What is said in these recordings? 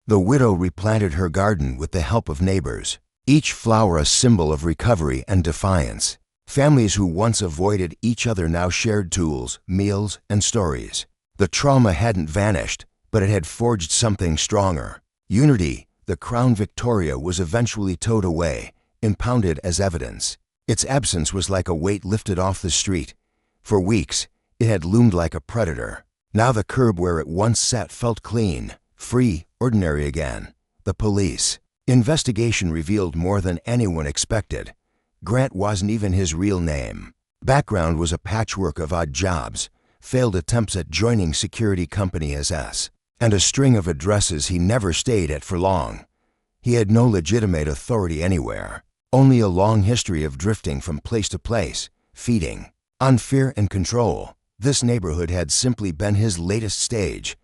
The widow replanted her garden with the help of neighbors, each flower a symbol of recovery and defiance. Families who once avoided each other now shared tools, meals, and stories. The trauma hadn't vanished, but it had forged something stronger. Unity, the Crown Victoria, was eventually towed away, impounded as evidence. Its absence was like a weight lifted off the street. For weeks, it had loomed like a predator. Now the curb where it once sat felt clean, free, ordinary again. The police. Investigation revealed more than anyone expected. Grant wasn't even his real name. Background was a patchwork of odd jobs, failed attempts at joining security company SS, and a string of addresses he never stayed at for long. He had no legitimate authority anywhere, only a long history of drifting from place to place, feeding on fear and control. This neighborhood had simply been his latest stage,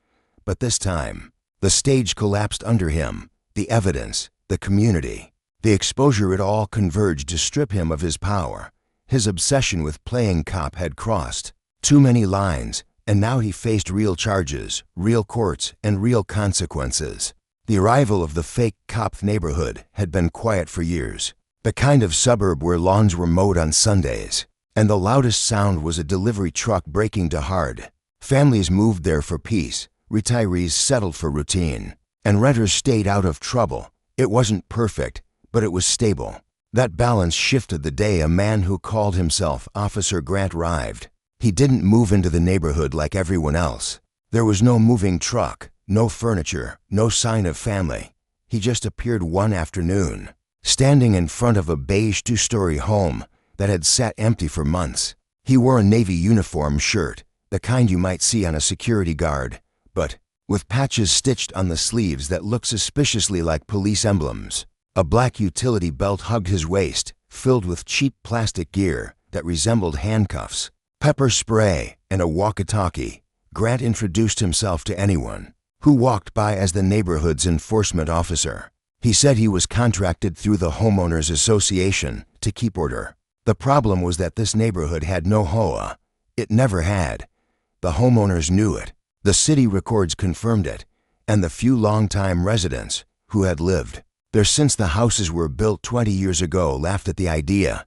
but this time, the stage collapsed under him, the evidence, the community. The exposure, it all converged to strip him of his power. His obsession with playing cop had crossed too many lines, and now he faced real charges, real courts, and real consequences. The arrival of the fake cop neighborhood had been quiet for years, the kind of suburb where lawns were mowed on Sundays, and the loudest sound was a delivery truck braking to hard. Families moved there for peace, retirees settled for routine, and renters stayed out of trouble. It wasn't perfect, but it was stable. That balance shifted the day a man who called himself Officer Grant arrived. He didn't move into the neighborhood like everyone else. There was no moving truck, no furniture, no sign of family. He just appeared one afternoon, standing in front of a beige two-story home that had sat empty for months. He wore a navy uniform shirt, the kind you might see on a security guard, but with patches stitched on the sleeves that looked suspiciously like police emblems. A black utility belt hugged his waist, filled with cheap plastic gear that resembled handcuffs, pepper spray, and a walkie-talkie. Grant introduced himself to anyone who walked by as the neighborhood's enforcement officer. He said he was contracted through the Homeowners Association to keep order. The problem was that this neighborhood had no HOA. It never had. The homeowners knew it. The city records confirmed it, and the few longtime residents who had lived there since the houses were built 20 years ago laughed at the idea.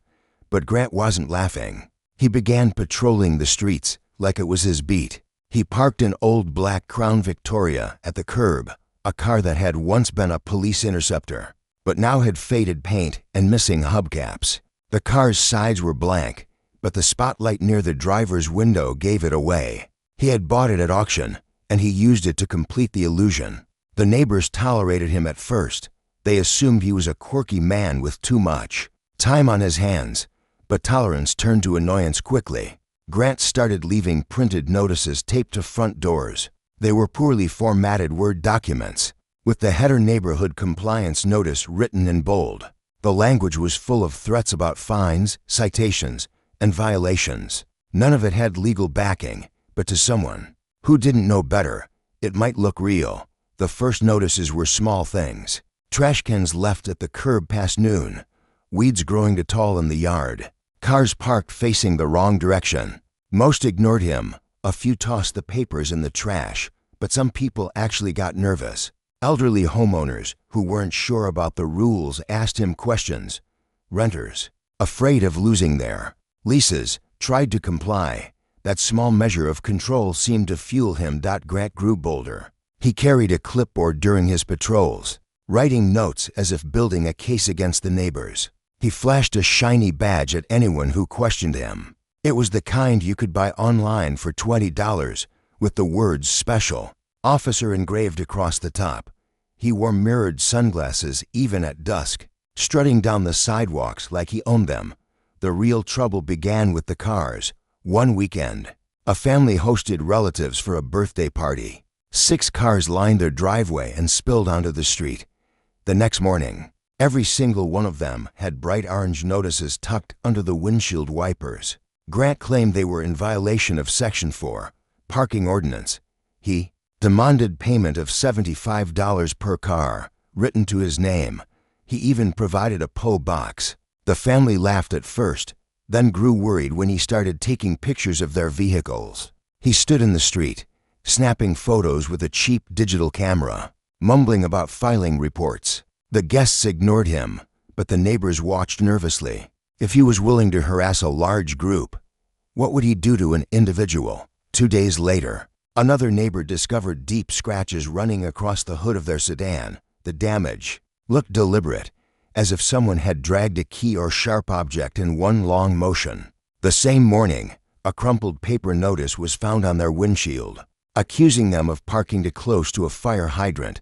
But Grant wasn't laughing. He began patrolling the streets like it was his beat. He parked an old black Crown Victoria at the curb, a car that had once been a police interceptor, but now had faded paint and missing hubcaps. The car's sides were blank, but the spotlight near the driver's window gave it away. He had bought it at auction, and he used it to complete the illusion. The neighbors tolerated him at first. They assumed he was a quirky man with too much time on his hands, but tolerance turned to annoyance quickly. Grant started leaving printed notices taped to front doors. They were poorly formatted Word documents, with the header "Neighborhood Compliance Notice" written in bold. The language was full of threats about fines, citations, and violations. None of it had legal backing, but to someone who didn't know better, it might look real. The first notices were small things. Trash cans left at the curb past noon, weeds growing too tall in the yard, cars parked facing the wrong direction. Most ignored him. A few tossed the papers in the trash, but some people actually got nervous. Elderly homeowners who weren't sure about the rules asked him questions. Renters, afraid of losing their leases, tried to comply. That small measure of control seemed to fuel him. Grant grew bolder. He carried a clipboard during his patrols, writing notes as if building a case against the neighbors. He flashed a shiny badge at anyone who questioned him. It was the kind you could buy online for $20, with the words "Special Officer" engraved across the top. He wore mirrored sunglasses even at dusk, strutting down the sidewalks like he owned them. The real trouble began with the cars. One weekend, a family hosted relatives for a birthday party. 6 cars lined their driveway and spilled onto the street. The next morning, every single one of them had bright orange notices tucked under the windshield wipers. Grant claimed they were in violation of Section 4, Parking Ordinance. He demanded payment of $75 per car, written to his name. He even provided a PO box. The family laughed at first, then grew worried when he started taking pictures of their vehicles. He stood in the street, snapping photos with a cheap digital camera. mumbling about filing reports. The guests ignored him, but the neighbors watched nervously. If he was willing to harass a large group, what would he do to an individual? 2 days later, another neighbor discovered deep scratches running across the hood of their sedan. The damage looked deliberate, as if someone had dragged a key or sharp object in one long motion. The same morning, a crumpled paper notice was found on their windshield, accusing them of parking too close to a fire hydrant.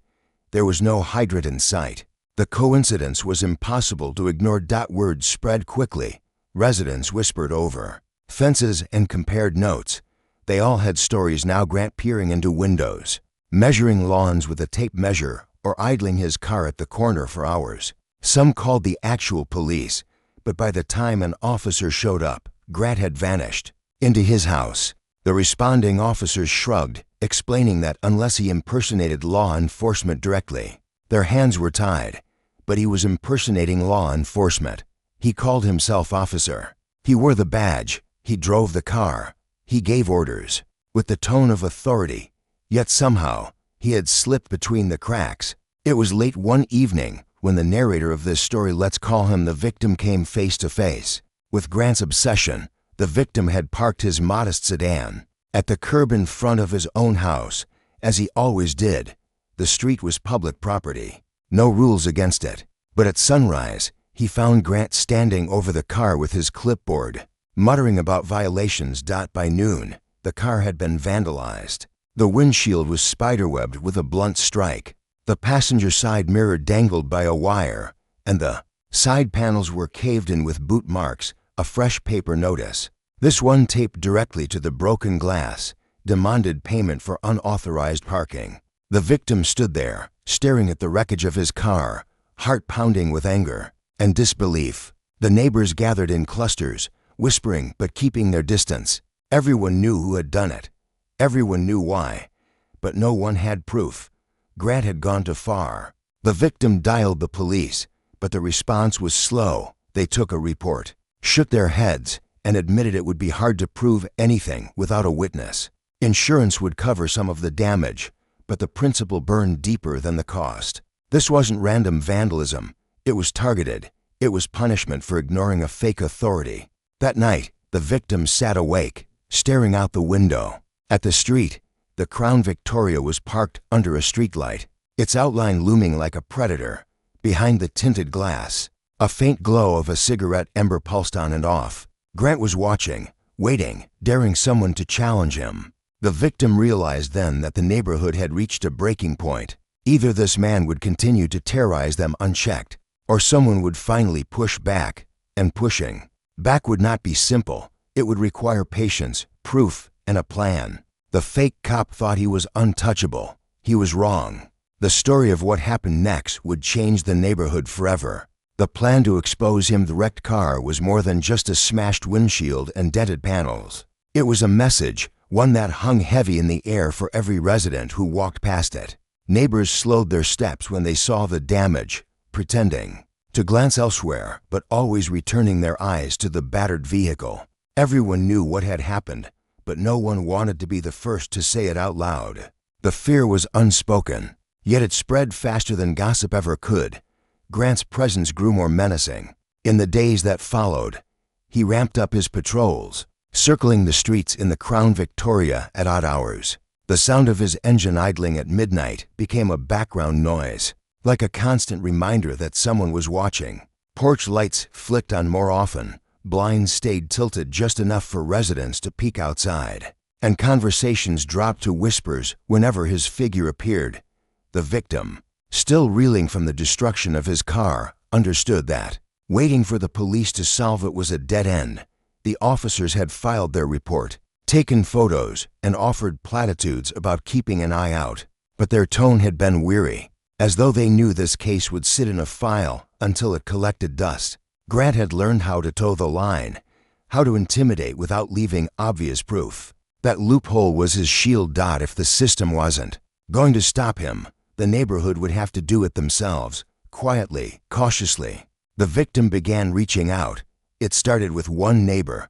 There was no hydrant in sight. The coincidence was impossible to ignore. Words spread quickly. Residents whispered over fences and compared notes. They all had stories now. Grant peering into windows, measuring lawns with a tape measure, or idling his car at the corner for hours. Some called the actual police, but by the time an officer showed up, Grant had vanished into his house. The responding officers shrugged, explaining that unless he impersonated law enforcement directly, their hands were tied. But he was impersonating law enforcement. He called himself officer. He wore the badge. He drove the car. He gave orders with the tone of authority. Yet somehow, he had slipped between the cracks. It was late one evening when the narrator of this story, let's call him the victim, came face to face with Grant's obsession. The victim had parked his modest sedan at the curb in front of his own house, as he always did. The street was public property. No rules against it. But at sunrise, he found Grant standing over the car with his clipboard, muttering about violations. By noon, the car had been vandalized. The windshield was spiderwebbed with a blunt strike. The passenger side mirror dangled by a wire, and the side panels were caved in with boot marks. A fresh paper notice, this one taped directly to the broken glass, demanded payment for unauthorized parking. The victim stood there, staring at the wreckage of his car, heart pounding with anger and disbelief. The neighbors gathered in clusters, whispering but keeping their distance. Everyone knew who had done it. Everyone knew why, but no one had proof. Grant had gone too far. The victim dialed the police, but the response was slow. They took a report, shook their heads, and admitted it would be hard to prove anything without a witness. Insurance would cover some of the damage, but the principle burned deeper than the cost. This wasn't random vandalism. It was targeted. It was punishment for ignoring a fake authority. That night, the victim sat awake, staring out the window. At the street, the Crown Victoria was parked under a streetlight, its outline looming like a predator. Behind the tinted glass, a faint glow of a cigarette ember pulsed on and off. Grant was watching, waiting, daring someone to challenge him. The victim realized then that the neighborhood had reached a breaking point. Either this man would continue to terrorize them unchecked, or someone would finally push back. And pushing back would not be simple. It would require patience, proof, and a plan. The fake cop thought he was untouchable. He was wrong. The story of what happened next would change the neighborhood forever. The plan to expose him, the wrecked car, was more than just a smashed windshield and dented panels. It was a message, one that hung heavy in the air for every resident who walked past it. Neighbors slowed their steps when they saw the damage, pretending to glance elsewhere, but always returning their eyes to the battered vehicle. Everyone knew what had happened, but no one wanted to be the first to say it out loud. The fear was unspoken, yet it spread faster than gossip ever could. Grant's presence grew more menacing. In the days that followed, he ramped up his patrols, circling the streets in the Crown Victoria at odd hours. The sound of his engine idling at midnight became a background noise, like a constant reminder that someone was watching. Porch lights flicked on more often, blinds stayed tilted just enough for residents to peek outside, and conversations dropped to whispers whenever his figure appeared. The victim, still reeling from the destruction of his car, understood that waiting for the police to solve it was a dead end. The officers had filed their report, taken photos, and offered platitudes about keeping an eye out, but their tone had been weary, as though they knew this case would sit in a file until it collected dust. Grant had learned how to toe the line, how to intimidate without leaving obvious proof. That loophole was his shield. If the system wasn't going to stop him, the neighborhood would have to do it themselves, quietly, cautiously. The victim began reaching out. It started with one neighbor,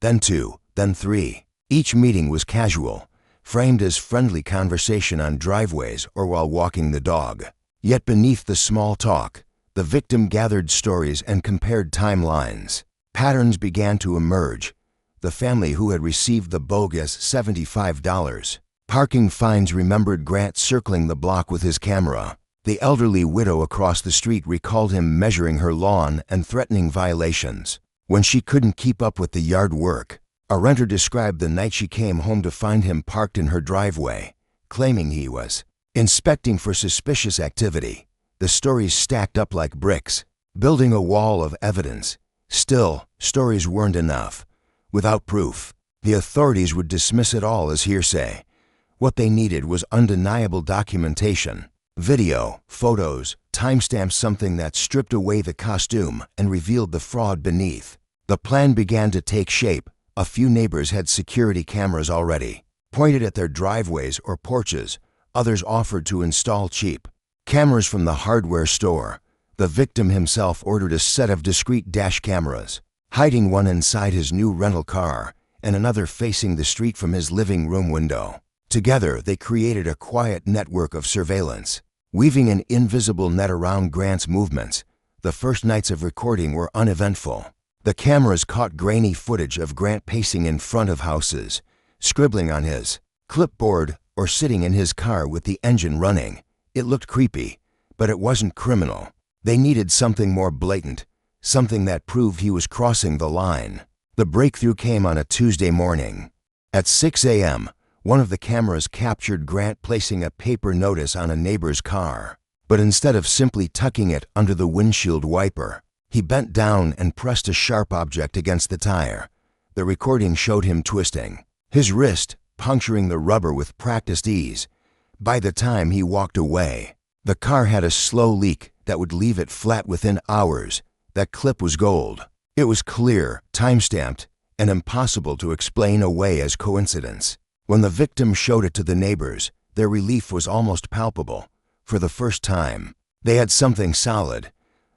then two, then three. Each meeting was casual, framed as friendly conversation on driveways or while walking the dog. Yet beneath the small talk, the victim gathered stories and compared timelines. Patterns began to emerge. The family who had received the bogus $75 parking fines remembered Grant circling the block with his camera. The elderly widow across the street recalled him measuring her lawn and threatening violations. When she couldn't keep up with the yard work, a renter described the night she came home to find him parked in her driveway, claiming he was inspecting for suspicious activity. The stories stacked up like bricks, building a wall of evidence. Still, stories weren't enough. Without proof, the authorities would dismiss it all as hearsay. What they needed was undeniable documentation. Video, photos, timestamps, something that stripped away the costume and revealed the fraud beneath. The plan began to take shape. A few neighbors had security cameras already, pointed at their driveways or porches. Others offered to install cheap cameras from the hardware store. The victim himself ordered a set of discrete dash cameras, hiding one inside his new rental car and another facing the street from his living room window. Together, they created a quiet network of surveillance, weaving an invisible net around Grant's movements. The first nights of recording were uneventful. The cameras caught grainy footage of Grant pacing in front of houses, scribbling on his clipboard, or sitting in his car with the engine running. It looked creepy, but it wasn't criminal. They needed something more blatant, something that proved he was crossing the line. The breakthrough came on a Tuesday morning. At 6 a.m., one of the cameras captured Grant placing a paper notice on a neighbor's car. But instead of simply tucking it under the windshield wiper, he bent down and pressed a sharp object against the tire. The recording showed him twisting his wrist, puncturing the rubber with practiced ease. By the time he walked away, the car had a slow leak that would leave it flat within hours. That clip was gold. It was clear, time-stamped, and impossible to explain away as coincidence. When the victim showed it to the neighbors, their relief was almost palpable. For the first time, they had something solid.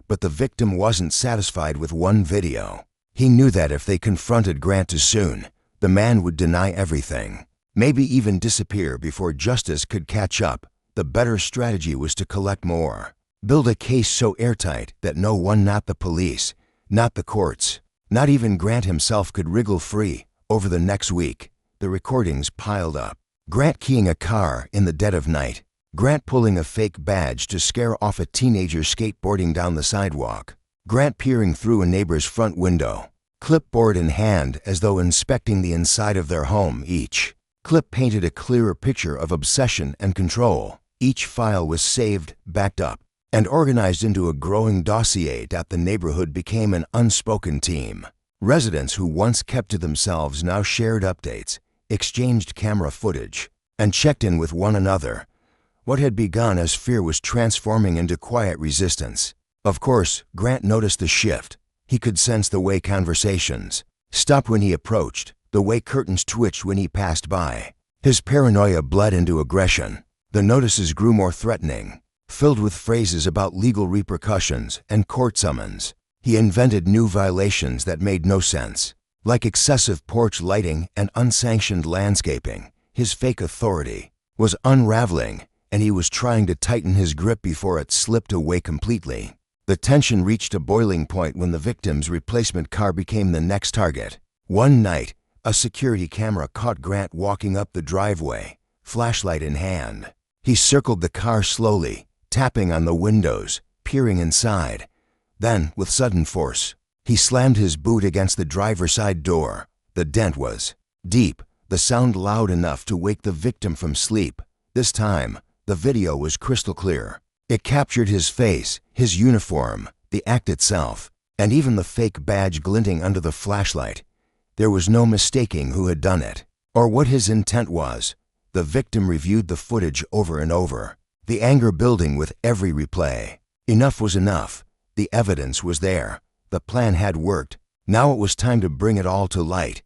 But the victim wasn't satisfied with one video. He knew that if they confronted Grant too soon, the man would deny everything, maybe even disappear before justice could catch up. The better strategy was to collect more, build a case so airtight that no one, not the police, not the courts, not even Grant himself, could wriggle free. Over the next week, the recordings piled up. Grant keying a car in the dead of night, Grant pulling a fake badge to scare off a teenager skateboarding down the sidewalk, Grant peering through a neighbor's front window, clipboard in hand as though inspecting the inside of their home. Each clip painted a clearer picture of obsession and control. Each file was saved, backed up, and organized into a growing dossier. The neighborhood became an unspoken team. Residents who once kept to themselves now shared updates, exchanged camera footage, and checked in with one another. What had begun as fear was transforming into quiet resistance. Of course, Grant noticed the shift. He could sense the way conversations stopped when he approached, the way curtains twitched when he passed by. His paranoia bled into aggression. The notices grew more threatening, filled with phrases about legal repercussions and court summons. He invented new violations that made no sense, like excessive porch lighting and unsanctioned landscaping. His fake authority was unraveling, and he was trying to tighten his grip before it slipped away completely. The tension reached a boiling point when the victim's replacement car became the next target. One night, a security camera caught Grant walking up the driveway, flashlight in hand. He circled the car slowly, tapping on the windows, peering inside. Then, with sudden force, he slammed his boot against the driver's side door. The dent was deep, the sound loud enough to wake the victim from sleep. This time, the video was crystal clear. It captured his face, his uniform, the act itself, and even the fake badge glinting under the flashlight. There was no mistaking who had done it, or what his intent was. The victim reviewed the footage over and over, the anger building with every replay. Enough was enough. The evidence was there. The plan had worked. Now it was time to bring it all to light.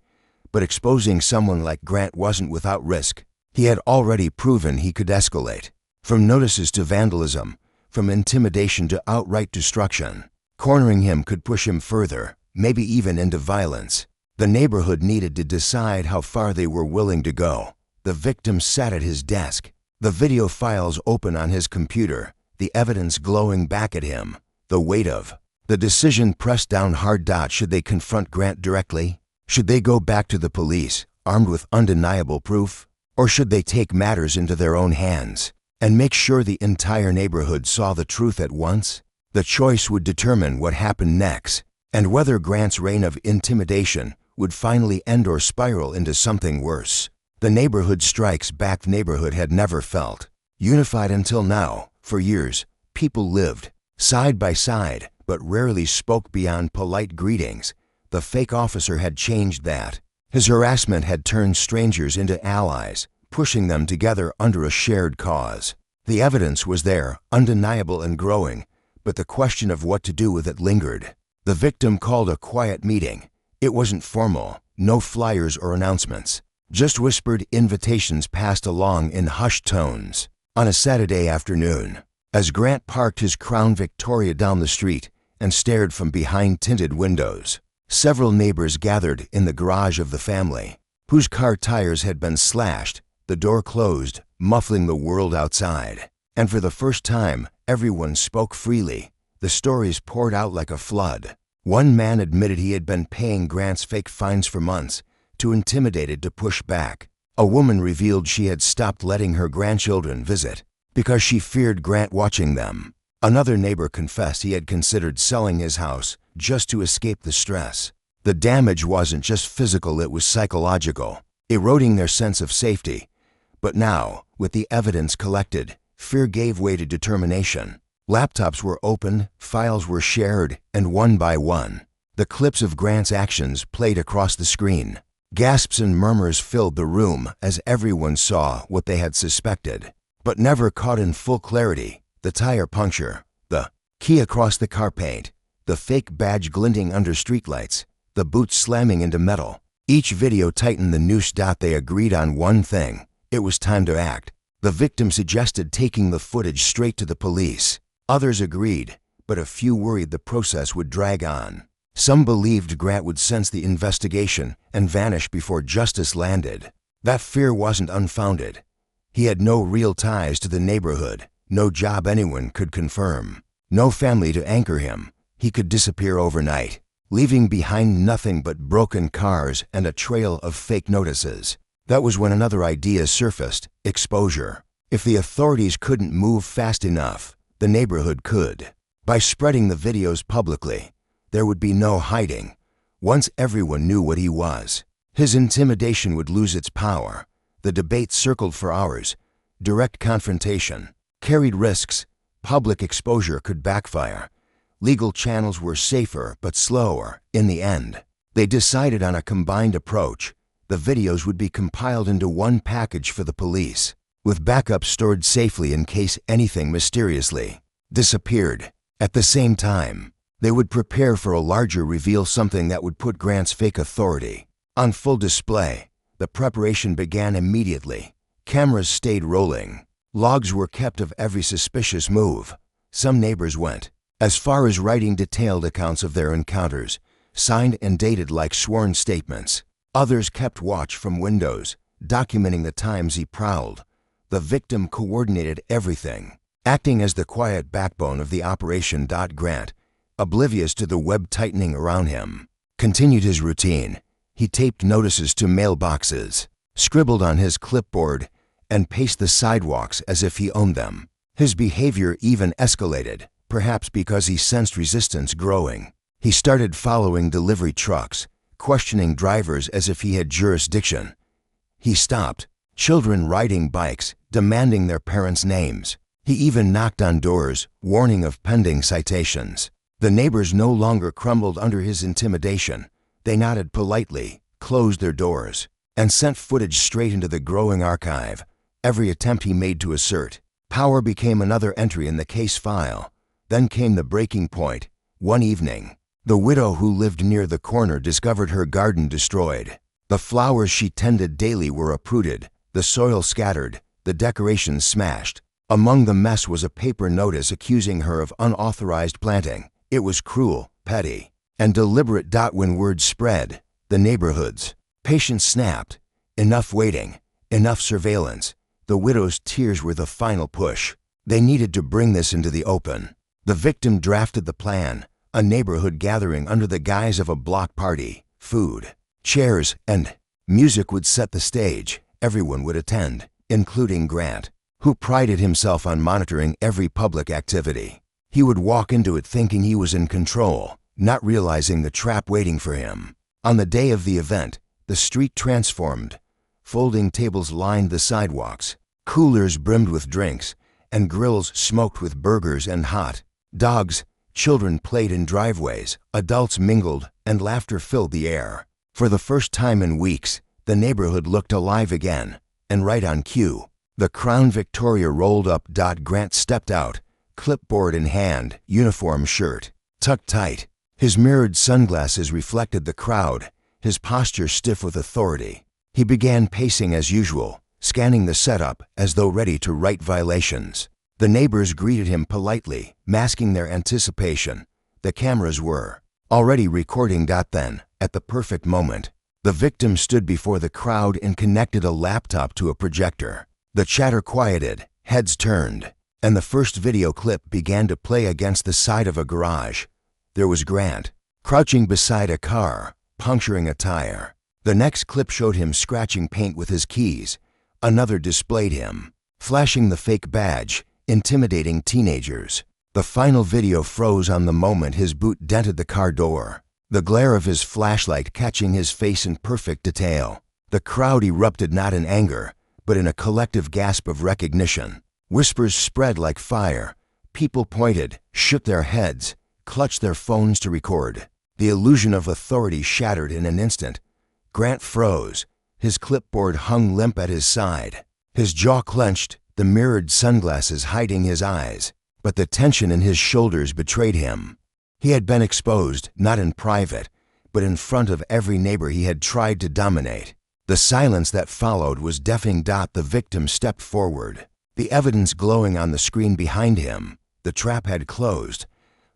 But exposing someone like Grant wasn't without risk. He had already proven he could escalate. From notices to vandalism, from intimidation to outright destruction. Cornering him could push him further, maybe even into violence. The neighborhood needed to decide how far they were willing to go. The victim sat at his desk, the video files open on his computer, the evidence glowing back at him. The weight of the decision pressed down hard. Should they confront Grant directly? Should they go back to the police, armed with undeniable proof? Or should they take matters into their own hands and make sure the entire neighborhood saw the truth at once? The choice would determine what happened next, and whether Grant's reign of intimidation would finally end or spiral into something worse. The neighborhood strikes back the neighborhood had never felt. Unified until now, for years, people lived side by side, but rarely spoke beyond polite greetings. The fake officer had changed that. His harassment had turned strangers into allies, pushing them together under a shared cause. The evidence was there, undeniable and growing, but the question of what to do with it lingered. The victim called a quiet meeting. It wasn't formal, no flyers or announcements, just whispered invitations passed along in hushed tones. On a Saturday afternoon, as Grant parked his Crown Victoria down the street and stared from behind tinted windows, several neighbors gathered in the garage of the family, whose car tires had been slashed, the door closed, muffling the world outside. And for the first time, everyone spoke freely. The stories poured out like a flood. One man admitted he had been paying Grant's fake fines for months, too intimidated to push back. A woman revealed she had stopped letting her grandchildren visit because she feared Grant watching them. Another neighbor confessed he had considered selling his house just to escape the stress. The damage wasn't just physical, it was psychological, eroding their sense of safety. But now, with the evidence collected, fear gave way to determination. Laptops were opened, files were shared, and one by one, the clips of Grant's actions played across the screen. Gasps and murmurs filled the room as everyone saw what they had suspected, but never caught in full clarity. The tire puncture, the key across the car paint, the fake badge glinting under streetlights, the boots slamming into metal. Each video tightened the noose. They agreed on one thing: it was time to act. The victim suggested taking the footage straight to the police. Others agreed, but a few worried the process would drag on. Some believed Grant would sense the investigation and vanish before justice landed. That fear wasn't unfounded. He had no real ties to the neighborhood, no job anyone could confirm, no family to anchor him. He could disappear overnight, leaving behind nothing but broken cars and a trail of fake notices. That was when another idea surfaced: exposure. If the authorities couldn't move fast enough, the neighborhood could. By spreading the videos publicly, there would be no hiding. Once everyone knew what he was, his intimidation would lose its power. The debate circled for hours. Direct confrontation carried risks. Public exposure could backfire. Legal channels were safer but slower. In the end, they decided on a combined approach. The videos would be compiled into one package for the police, with backups stored safely in case anything mysteriously disappeared. At the same time, they would prepare for a larger reveal, something that would put Grant's fake authority on full display. The preparation began immediately. Cameras stayed rolling. Logs were kept of every suspicious move. Some neighbors went as far as writing detailed accounts of their encounters, signed and dated like sworn statements. Others kept watch from windows, documenting the times he prowled. The victim coordinated everything, acting as the quiet backbone of the operation. Grant, oblivious to the web tightening around him, continued his routine. He taped notices to mailboxes, scribbled on his clipboard, and paced the sidewalks as if he owned them. His behavior even escalated, perhaps because he sensed resistance growing. He started following delivery trucks, questioning drivers as if he had jurisdiction. He stopped children riding bikes, demanding their parents' names. He even knocked on doors, warning of pending citations. The neighbors no longer crumbled under his intimidation. They nodded politely, closed their doors, and sent footage straight into the growing archive. Every attempt he made to assert power became another entry in the case file. Then came the breaking point. One evening, the widow who lived near the corner discovered her garden destroyed. The flowers she tended daily were uprooted, the soil scattered, the decorations smashed. Among the mess was a paper notice accusing her of unauthorized planting. It was cruel, petty, and deliberate. When word spread, the neighborhood's patience snapped. Enough waiting. Enough surveillance. The widow's tears were the final push. They needed to bring this into the open. The victim drafted the plan, a neighborhood gathering under the guise of a block party. Food, chairs, and music would set the stage. Everyone would attend, including Grant, who prided himself on monitoring every public activity. He would walk into it thinking he was in control, not realizing the trap waiting for him. On the day of the event, the street transformed. Folding tables lined the sidewalks, coolers brimmed with drinks, and grills smoked with burgers and hot dogs. Children played in driveways, adults mingled, and laughter filled the air. For the first time in weeks, the neighborhood looked alive again, and right on cue, the Crown Victoria rolled up. Grant stepped out, clipboard in hand, uniform shirt tucked tight. His mirrored sunglasses reflected the crowd, his posture stiff with authority. He began pacing as usual, scanning the setup as though ready to right violations. The neighbors greeted him politely, masking their anticipation. The cameras were already recording. Then, at the perfect moment, the victim stood before the crowd and connected a laptop to a projector. The chatter quieted, heads turned, and the first video clip began to play against the side of a garage. There was Grant, crouching beside a car, puncturing a tire. The next clip showed him scratching paint with his keys. Another displayed him flashing the fake badge, intimidating teenagers. The final video froze on the moment his boot dented the car door, the glare of his flashlight catching his face in perfect detail. The crowd erupted not in anger, but in a collective gasp of recognition. Whispers spread like fire. People pointed, shook their heads, clutched their phones to record. The illusion of authority shattered in an instant. Grant froze. His clipboard hung limp at his side. His jaw clenched, the mirrored sunglasses hiding his eyes. But the tension in his shoulders betrayed him. He had been exposed, not in private, but in front of every neighbor he had tried to dominate. The silence that followed was deafening. The victim stepped forward, the evidence glowing on the screen behind him. The trap had closed.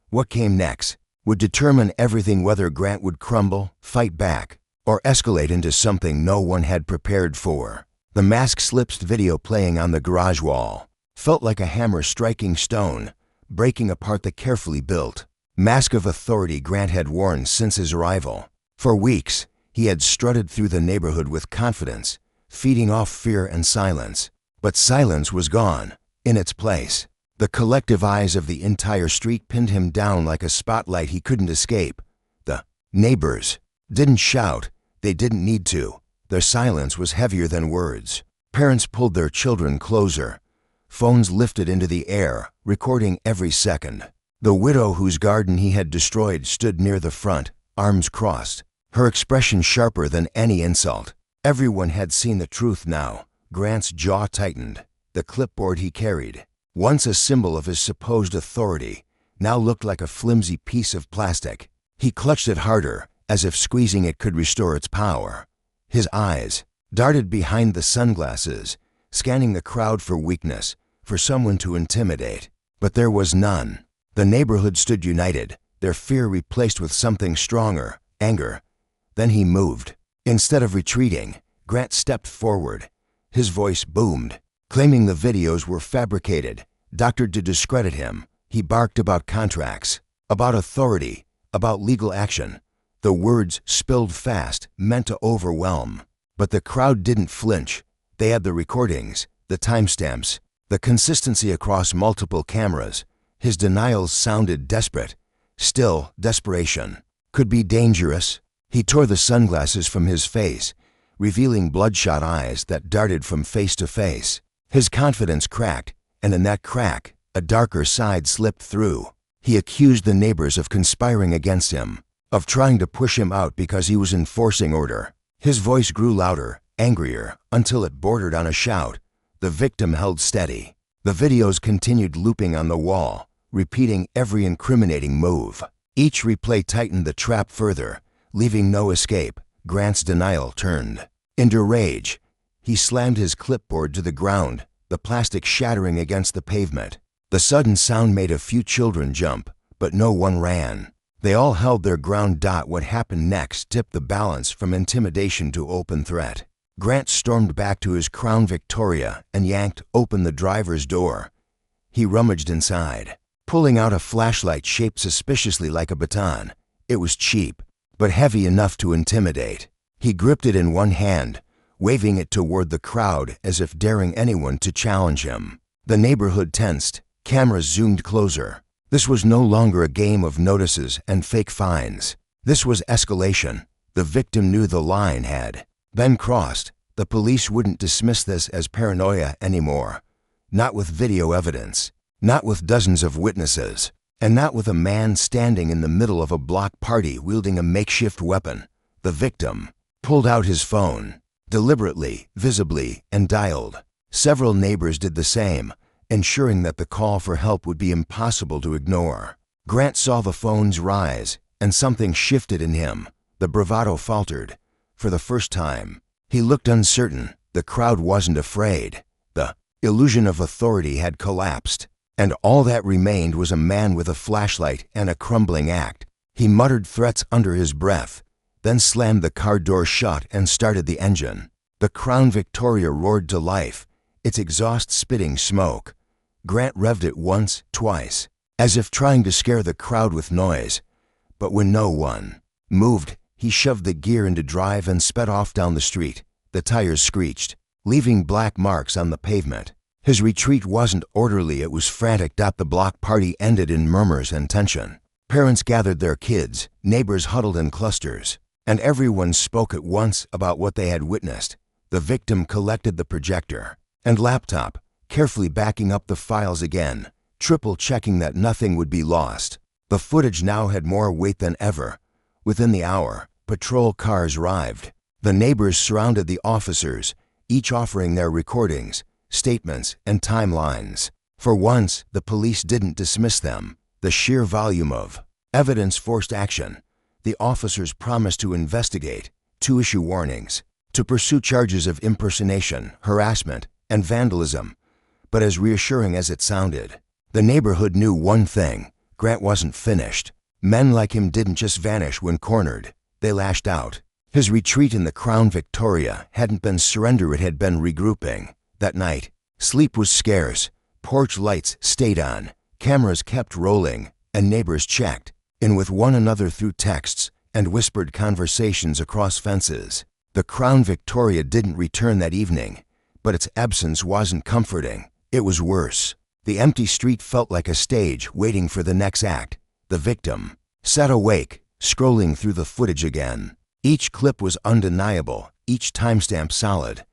What came next would determine everything, whether Grant would crumble, fight back, or escalate into something no one had prepared for. The mask-slipped video playing on the garage wall felt like a hammer striking stone, breaking apart the carefully built mask of authority Grant had worn since his arrival. For weeks, he had strutted through the neighborhood with confidence, feeding off fear and silence. But silence was gone. In its place, the collective eyes of the entire street pinned him down like a spotlight he couldn't escape. The neighbors didn't shout. They didn't need to. Their silence was heavier than words. Parents pulled their children closer. Phones lifted into the air, recording every second. The widow whose garden he had destroyed stood near the front, arms crossed, her expression sharper than any insult. Everyone had seen the truth now. Grant's jaw tightened. The clipboard he carried, once a symbol of his supposed authority, now looked like a flimsy piece of plastic. He clutched it harder, as if squeezing it could restore its power. His eyes darted behind the sunglasses, scanning the crowd for weakness, for someone to intimidate. But there was none. The neighborhood stood united, their fear replaced with something stronger, anger. Then he moved. Instead of retreating, Grant stepped forward. His voice boomed, claiming the videos were fabricated, doctored to discredit him. He barked about contracts, about authority, about legal action. The words spilled fast, meant to overwhelm. But the crowd didn't flinch. They had the recordings, the timestamps, the consistency across multiple cameras. His denials sounded desperate. Still, desperation could be dangerous. He tore the sunglasses from his face, revealing bloodshot eyes that darted from face to face. His confidence cracked, and in that crack, a darker side slipped through. He accused the neighbors of conspiring against him, of trying to push him out because he was enforcing order. His voice grew louder, angrier, until it bordered on a shout. The victim held steady. The videos continued looping on the wall, repeating every incriminating move. Each replay tightened the trap further, leaving no escape. Grant's denial turned into rage. He slammed his clipboard to the ground, the plastic shattering against the pavement. The sudden sound made a few children jump, but no one ran. They all held their ground. What happened next tipped the balance from intimidation to open threat. Grant stormed back to his Crown Victoria and yanked open the driver's door. He rummaged inside, pulling out a flashlight shaped suspiciously like a baton. It was cheap, but heavy enough to intimidate. He gripped it in one hand, waving it toward the crowd as if daring anyone to challenge him. The neighborhood tensed. Cameras zoomed closer. This was no longer a game of notices and fake fines. This was escalation. The victim knew the line had been crossed. The police wouldn't dismiss this as paranoia anymore. Not with video evidence, not with dozens of witnesses, and not with a man standing in the middle of a block party wielding a makeshift weapon. The victim pulled out his phone, deliberately, visibly, and dialed. Several neighbors did the same, ensuring that the call for help would be impossible to ignore. Grant saw the phones rise, and something shifted in him. The bravado faltered. For the first time, he looked uncertain. The crowd wasn't afraid. The illusion of authority had collapsed, and all that remained was a man with a flashlight and a crumbling act. He muttered threats under his breath, then slammed the car door shut and started the engine. The Crown Victoria roared to life, its exhaust spitting smoke. Grant revved it once, twice, as if trying to scare the crowd with noise. But when no one moved, he shoved the gear into drive and sped off down the street. The tires screeched, leaving black marks on the pavement. His retreat wasn't orderly, it was frantic. The block party ended in murmurs and tension. Parents gathered their kids, neighbors huddled in clusters, and everyone spoke at once about what they had witnessed. The victim collected the projector and laptop, carefully backing up the files again, triple-checking that nothing would be lost. The footage now had more weight than ever. Within the hour, patrol cars arrived. The neighbors surrounded the officers, each offering their recordings, statements, and timelines. For once, the police didn't dismiss them. The sheer volume of evidence forced action. The officers promised to investigate, to issue warnings, to pursue charges of impersonation, harassment, and vandalism. But as reassuring as it sounded, the neighborhood knew one thing: Grant wasn't finished. Men like him didn't just vanish when cornered. They lashed out. His retreat in the Crown Victoria hadn't been surrender, it had been regrouping. That night, sleep was scarce. Porch lights stayed on, cameras kept rolling, and neighbors checked in with one another through texts and whispered conversations across fences. The Crown Victoria didn't return that evening, but its absence wasn't comforting. It was worse. The empty street felt like a stage waiting for the next act. The victim sat awake, scrolling through the footage again. Each clip was undeniable, each timestamp solid.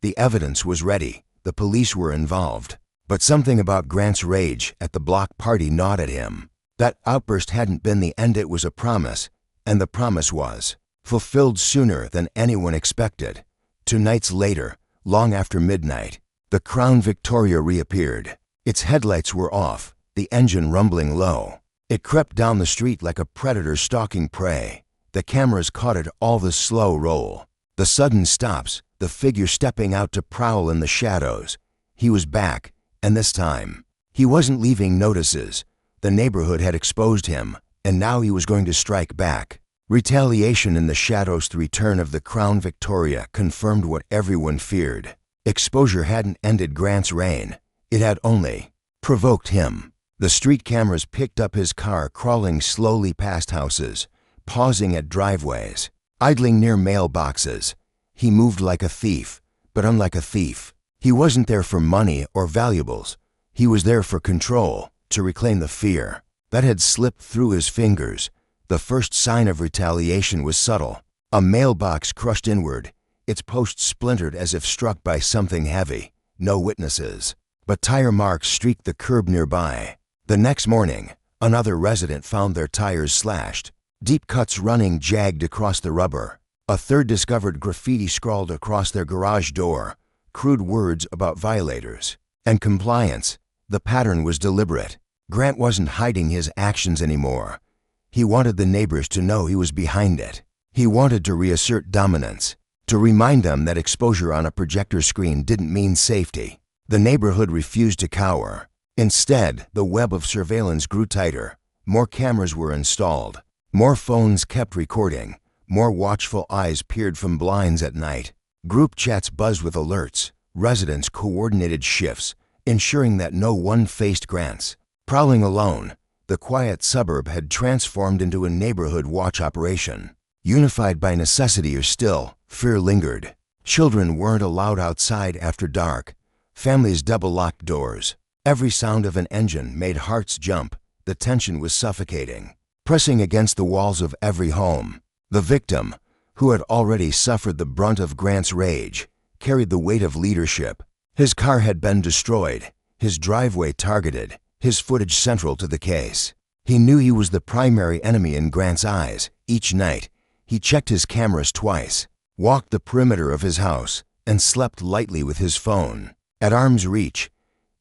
The evidence was ready. The police were involved. But something about Grant's rage at the block party gnawed at him. That outburst hadn't been the end, it was a promise, and the promise was fulfilled sooner than anyone expected. 2 nights later, long after midnight, the Crown Victoria reappeared. Its headlights were off, the engine rumbling low. It crept down the street like a predator stalking prey. The cameras caught it all: the slow roll, the sudden stops, the figure stepping out to prowl in the shadows. He was back, and this time, he wasn't leaving notices. The neighborhood had exposed him, and now he was going to strike back. Retaliation in the shadows. The return of the Crown Victoria confirmed what everyone feared. Exposure hadn't ended Grant's reign. It had only provoked him. The street cameras picked up his car crawling slowly past houses, pausing at driveways, idling near mailboxes. He moved like a thief, but unlike a thief. He wasn't there for money or valuables. He was there for control, to reclaim the fear that had slipped through his fingers. The first sign of retaliation was subtle. A mailbox crushed inward, its post splintered as if struck by something heavy. No witnesses, but tire marks streaked the curb nearby. The next morning, another resident found their tires slashed, deep cuts running jagged across the rubber. A third discovered graffiti scrawled across their garage door, crude words about violators and compliance. The pattern was deliberate. Grant wasn't hiding his actions anymore. He wanted the neighbors to know he was behind it. He wanted to reassert dominance, to remind them that exposure on a projector screen didn't mean safety. The neighborhood refused to cower. Instead, the web of surveillance grew tighter. More cameras were installed. More phones kept recording. More watchful eyes peered from blinds at night. Group chats buzzed with alerts. Residents coordinated shifts, ensuring that no one faced Grants. Prowling alone, the quiet suburb had transformed into a neighborhood watch operation. Unified by necessity or still, fear lingered. Children weren't allowed outside after dark. Families double-locked doors. Every sound of an engine made hearts jump. The tension was suffocating, pressing against the walls of every home. The victim, who had already suffered the brunt of Grant's rage, carried the weight of leadership. His car had been destroyed, his driveway targeted, his footage central to the case. He knew he was the primary enemy in Grant's eyes. Each night, he checked his cameras twice, walked the perimeter of his house, and slept lightly with his phone at arm's reach.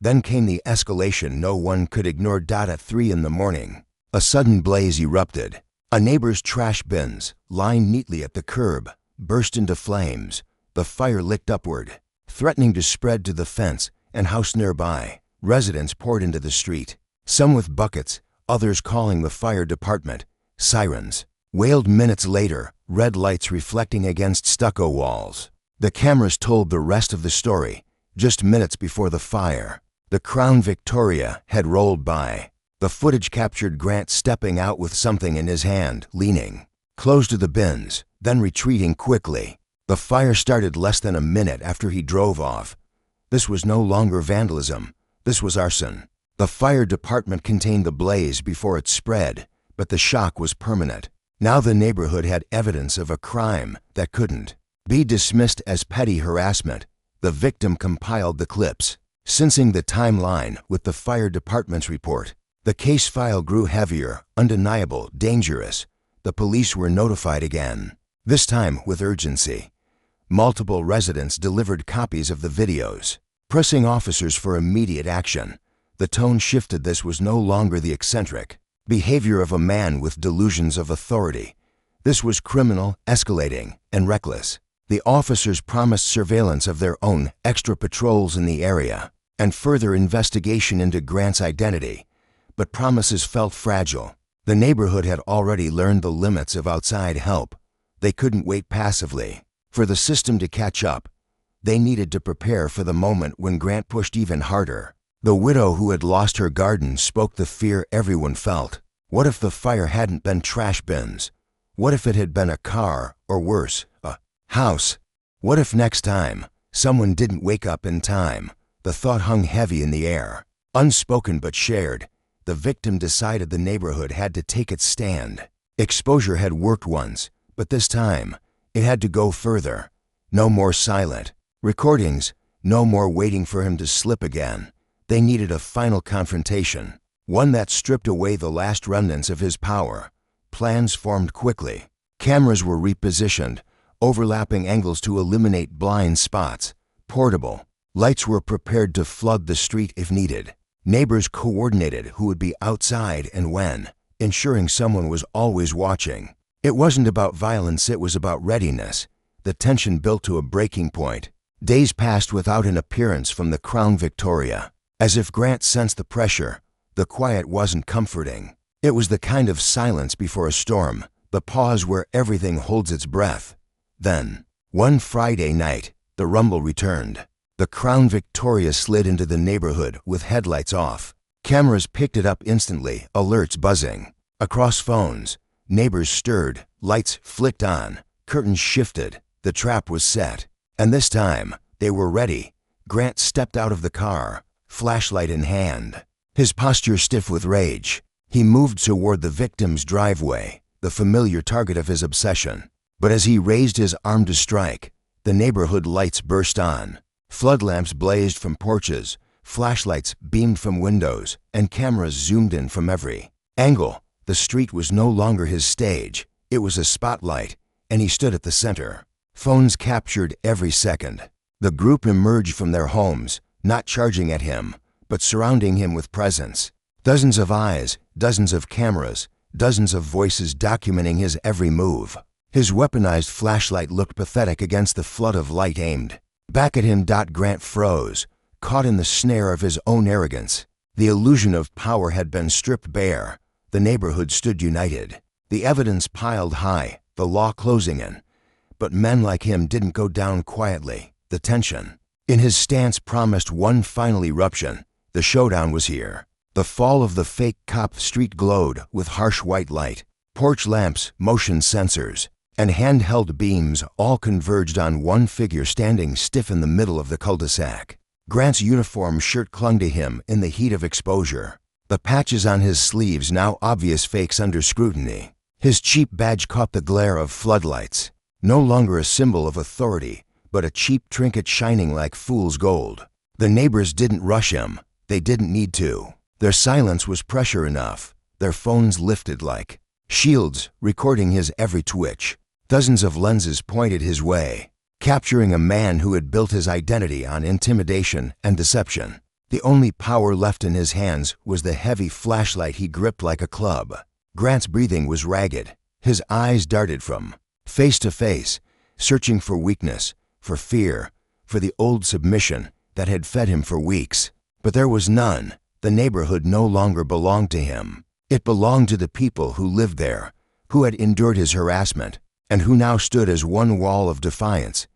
Then came the escalation no one could ignore. At 3 in the morning, a sudden blaze erupted. A neighbor's trash bins, lined neatly at the curb, burst into flames. The fire licked upward, threatening to spread to the fence and house nearby. Residents poured into the street, some with buckets, others calling the fire department. Sirens wailed minutes later, red lights reflecting against stucco walls. The cameras told the rest of the story. Just minutes before the fire, the Crown Victoria had rolled by. The footage captured Grant stepping out with something in his hand, leaning close to the bins, then retreating quickly. The fire started less than a minute after he drove off. This was no longer vandalism. This was arson. The fire department contained the blaze before it spread, but the shock was permanent. Now the neighborhood had evidence of a crime that couldn't be dismissed as petty harassment. The victim compiled the clips, syncing the timeline with the fire department's report. The case file grew heavier, undeniable, dangerous. The police were notified again, this time with urgency. Multiple residents delivered copies of the videos, pressing officers for immediate action. The tone shifted. This was no longer the eccentric behavior of a man with delusions of authority. This was criminal, escalating, and reckless. The officers promised surveillance of their own, extra patrols in the area, and further investigation into Grant's identity. But promises felt fragile. The neighborhood had already learned the limits of outside help. They couldn't wait passively for the system to catch up. They needed to prepare for the moment when Grant pushed even harder. The widow who had lost her garden spoke the fear everyone felt. What if the fire hadn't been trash bins? What if it had been a car, or worse, a house? What if next time someone didn't wake up in time? The thought hung heavy in the air, unspoken but shared. The victim decided the neighborhood had to take its stand. Exposure had worked once, but this time, it had to go further. No more silent recordings, no more waiting for him to slip again. They needed a final confrontation, one that stripped away the last remnants of his power. Plans formed quickly. Cameras were repositioned, overlapping angles to eliminate blind spots. Portable lights were prepared to flood the street if needed. Neighbors coordinated who would be outside and when, ensuring someone was always watching. It wasn't about violence, it was about readiness. The tension built to a breaking point. Days passed without an appearance from the Crown Victoria. As if Grant sensed the pressure, the quiet wasn't comforting. It was the kind of silence before a storm, the pause where everything holds its breath. Then, one Friday night, the rumble returned. The Crown Victoria slid into the neighborhood with headlights off. Cameras picked it up instantly, alerts buzzing. Across phones, neighbors stirred, lights flicked on, curtains shifted. The trap was set. And this time, they were ready. Grant stepped out of the car, flashlight in hand, his posture stiff with rage. He moved toward the victim's driveway, the familiar target of his obsession. But as he raised his arm to strike, the neighborhood lights burst on. Floodlamps blazed from porches, flashlights beamed from windows, and cameras zoomed in from every angle. The street was no longer his stage. It was a spotlight, and he stood at the center. Phones captured every second. The group emerged from their homes, not charging at him, but surrounding him with presence. Dozens of eyes, dozens of cameras, dozens of voices documenting his every move. His weaponized flashlight looked pathetic against the flood of light aimed back at him. Grant froze, caught in the snare of his own arrogance. The illusion of power had been stripped bare. The neighborhood stood united, the evidence piled high, the law closing in. but men like him didn't go down quietly. The tension in his stance promised one final eruption. The showdown was here. The fall of the fake cop street glowed with harsh white light. Porch lamps, motion sensors, and handheld beams all converged on one figure standing stiff in the middle of the cul-de-sac. Grant's uniform shirt clung to him in the heat of exposure, the patches on his sleeves now obvious fakes under scrutiny. His cheap badge caught the glare of floodlights, no longer a symbol of authority, but a cheap trinket shining like fool's gold. The neighbors didn't rush him. They didn't need to. Their silence was pressure enough. Their phones lifted like shields, recording his every twitch. Dozens of lenses pointed his way, capturing a man who had built his identity on intimidation and deception. The only power left in his hands was the heavy flashlight he gripped like a club. Grant's breathing was ragged. His eyes darted from face to face, searching for weakness, for fear, for the old submission that had fed him for weeks. But there was none. The neighborhood no longer belonged to him. It belonged to the people who lived there, who had endured his harassment, and who now stood as one wall of defiance.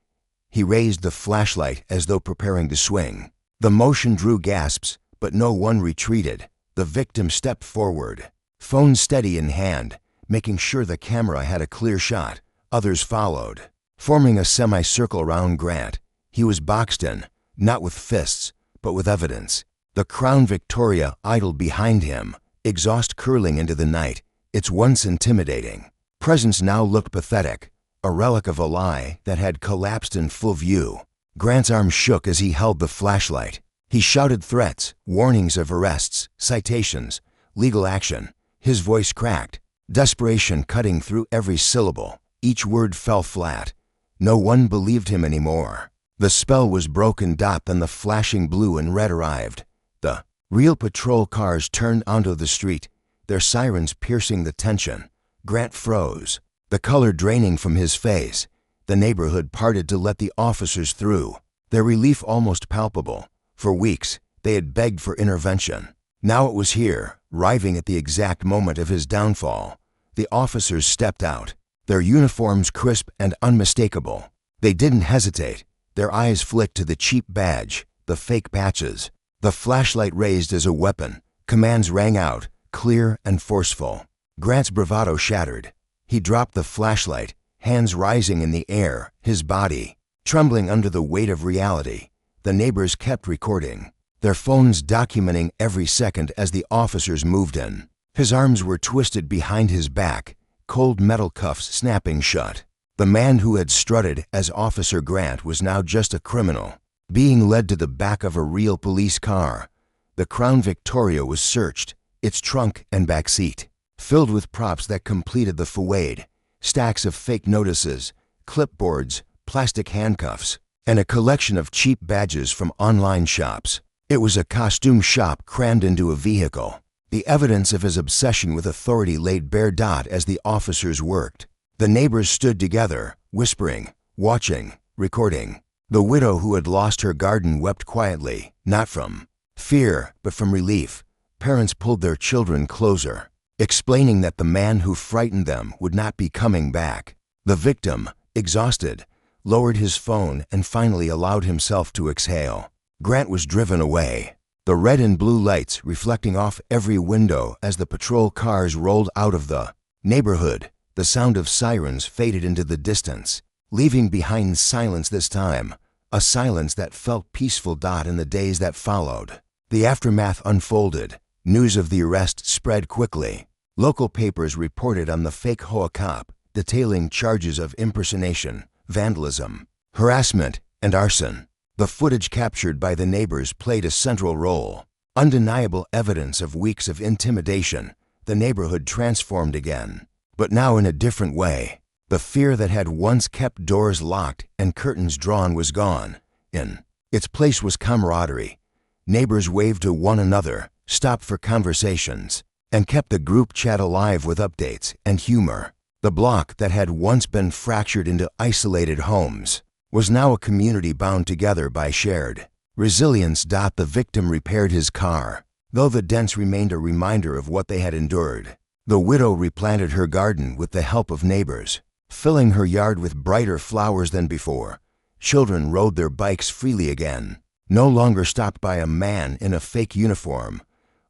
He raised the flashlight as though preparing to swing. The motion drew gasps, but no one retreated. The victim stepped forward, phone steady in hand, making sure the camera had a clear shot. Others followed, forming a semicircle around Grant. He was boxed in, not with fists, but with evidence. The Crown Victoria idled behind him, exhaust curling into the night, its once intimidating presence now looked pathetic, a relic of a lie that had collapsed in full view. Grant's arm shook as he held the flashlight. He shouted threats, warnings of arrests, citations, legal action. His voice cracked, desperation cutting through every syllable. Each word fell flat. No one believed him anymore. The spell was broken. Then the flashing blue and red arrived. The real patrol cars turned onto the street, their sirens piercing the tension. Grant froze, the color draining from his face. The neighborhood parted to let the officers through, their relief almost palpable. For weeks, they had begged for intervention. Now it was here, arriving at the exact moment of his downfall. The officers stepped out, their uniforms crisp and unmistakable. They didn't hesitate. Their eyes flicked to the cheap badge, the fake patches. The flashlight raised as a weapon. Commands rang out, clear and forceful. Grant's bravado shattered. He dropped the flashlight, hands rising in the air, his body trembling under the weight of reality. The neighbors kept recording, their phones documenting every second as the officers moved in. His arms were twisted behind his back, cold metal cuffs snapping shut. The man who had strutted as Officer Grant was now just a criminal, being led to the back of a real police car. The Crown Victoria was searched, its trunk and back seat filled with props that completed the fouade, stacks of fake notices, clipboards, plastic handcuffs, and a collection of cheap badges from online shops. It was a costume shop crammed into a vehicle. The evidence of his obsession with authority laid bare. As the officers worked, the neighbors stood together, whispering, watching, recording. The widow who had lost her garden wept quietly, not from fear, but from relief. Parents pulled their children closer, explaining that the man who frightened them would not be coming back. The victim, exhausted, lowered his phone and finally allowed himself to exhale. Grant was driven away, the red and blue lights reflecting off every window as the patrol cars rolled out of the neighborhood. The sound of sirens faded into the distance, leaving behind silence this time, a silence that felt peaceful. In the days that followed, the aftermath unfolded. News of the arrest spread quickly. Local papers reported on the fake HOA cop, detailing charges of impersonation, vandalism, harassment, and arson. The footage captured by the neighbors played a central role. Undeniable evidence of weeks of intimidation. The neighborhood transformed again, but now in a different way. The fear that had once kept doors locked and curtains drawn was gone. In its place was camaraderie. Neighbors waved to one another, stopped for conversations, and kept the group chat alive with updates and humor. The block that had once been fractured into isolated homes was now a community bound together by shared resilience. The victim repaired his car, though the dents remained a reminder of what they had endured. The widow replanted her garden with the help of neighbors. filling her yard with brighter flowers than before. Children rode their bikes freely again, no longer stopped by a man in a fake uniform.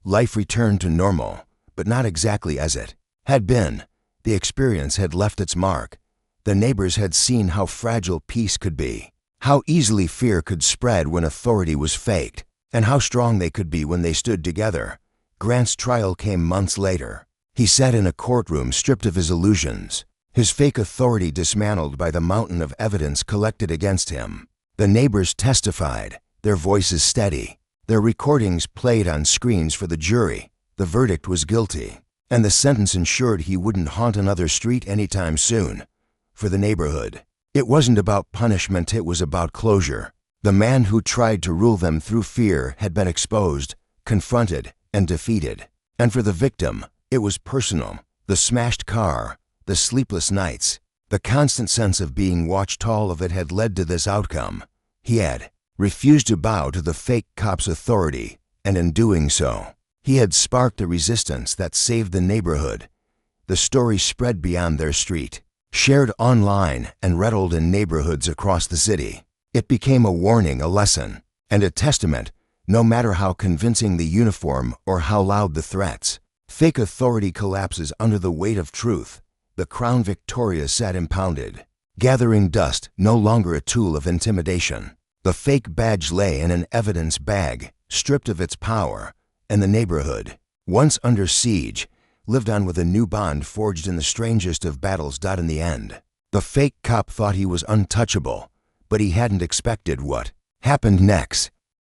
Life returned to normal, but not exactly as it had been. The experience had left its mark. The neighbors had seen how fragile peace could be, how easily fear could spread when authority was faked, and how strong they could be when they stood together. Grant's trial came months later. He sat in a courtroom stripped of his illusions, his fake authority dismantled by the mountain of evidence collected against him. The neighbors testified, their voices steady, their recordings played on screens for the jury. The verdict was guilty, and the sentence ensured he wouldn't haunt another street anytime soon. For the neighborhood, it wasn't about punishment, it was about closure. The man who tried to rule them through fear had been exposed, confronted, and defeated. And for the victim, it was personal. The smashed car, the sleepless nights, the constant sense of being watched, all of it had led to this outcome. He had refused to bow to the fake cop's authority, and in doing so, he had sparked a resistance that saved the neighborhood. The story spread beyond their street, shared online, and rattled in neighborhoods across the city. It became a warning, a lesson, and a testament. No matter how convincing the uniform or how loud the threats, fake authority collapses under the weight of truth. The Crown Victoria sat impounded, gathering dust, no longer a tool of intimidation. The fake badge lay in an evidence bag, stripped of its power, and the neighborhood, once under siege, lived on with a new bond forged in the strangest of battles. In the end, the fake cop thought he was untouchable, but he hadn't expected what happened next.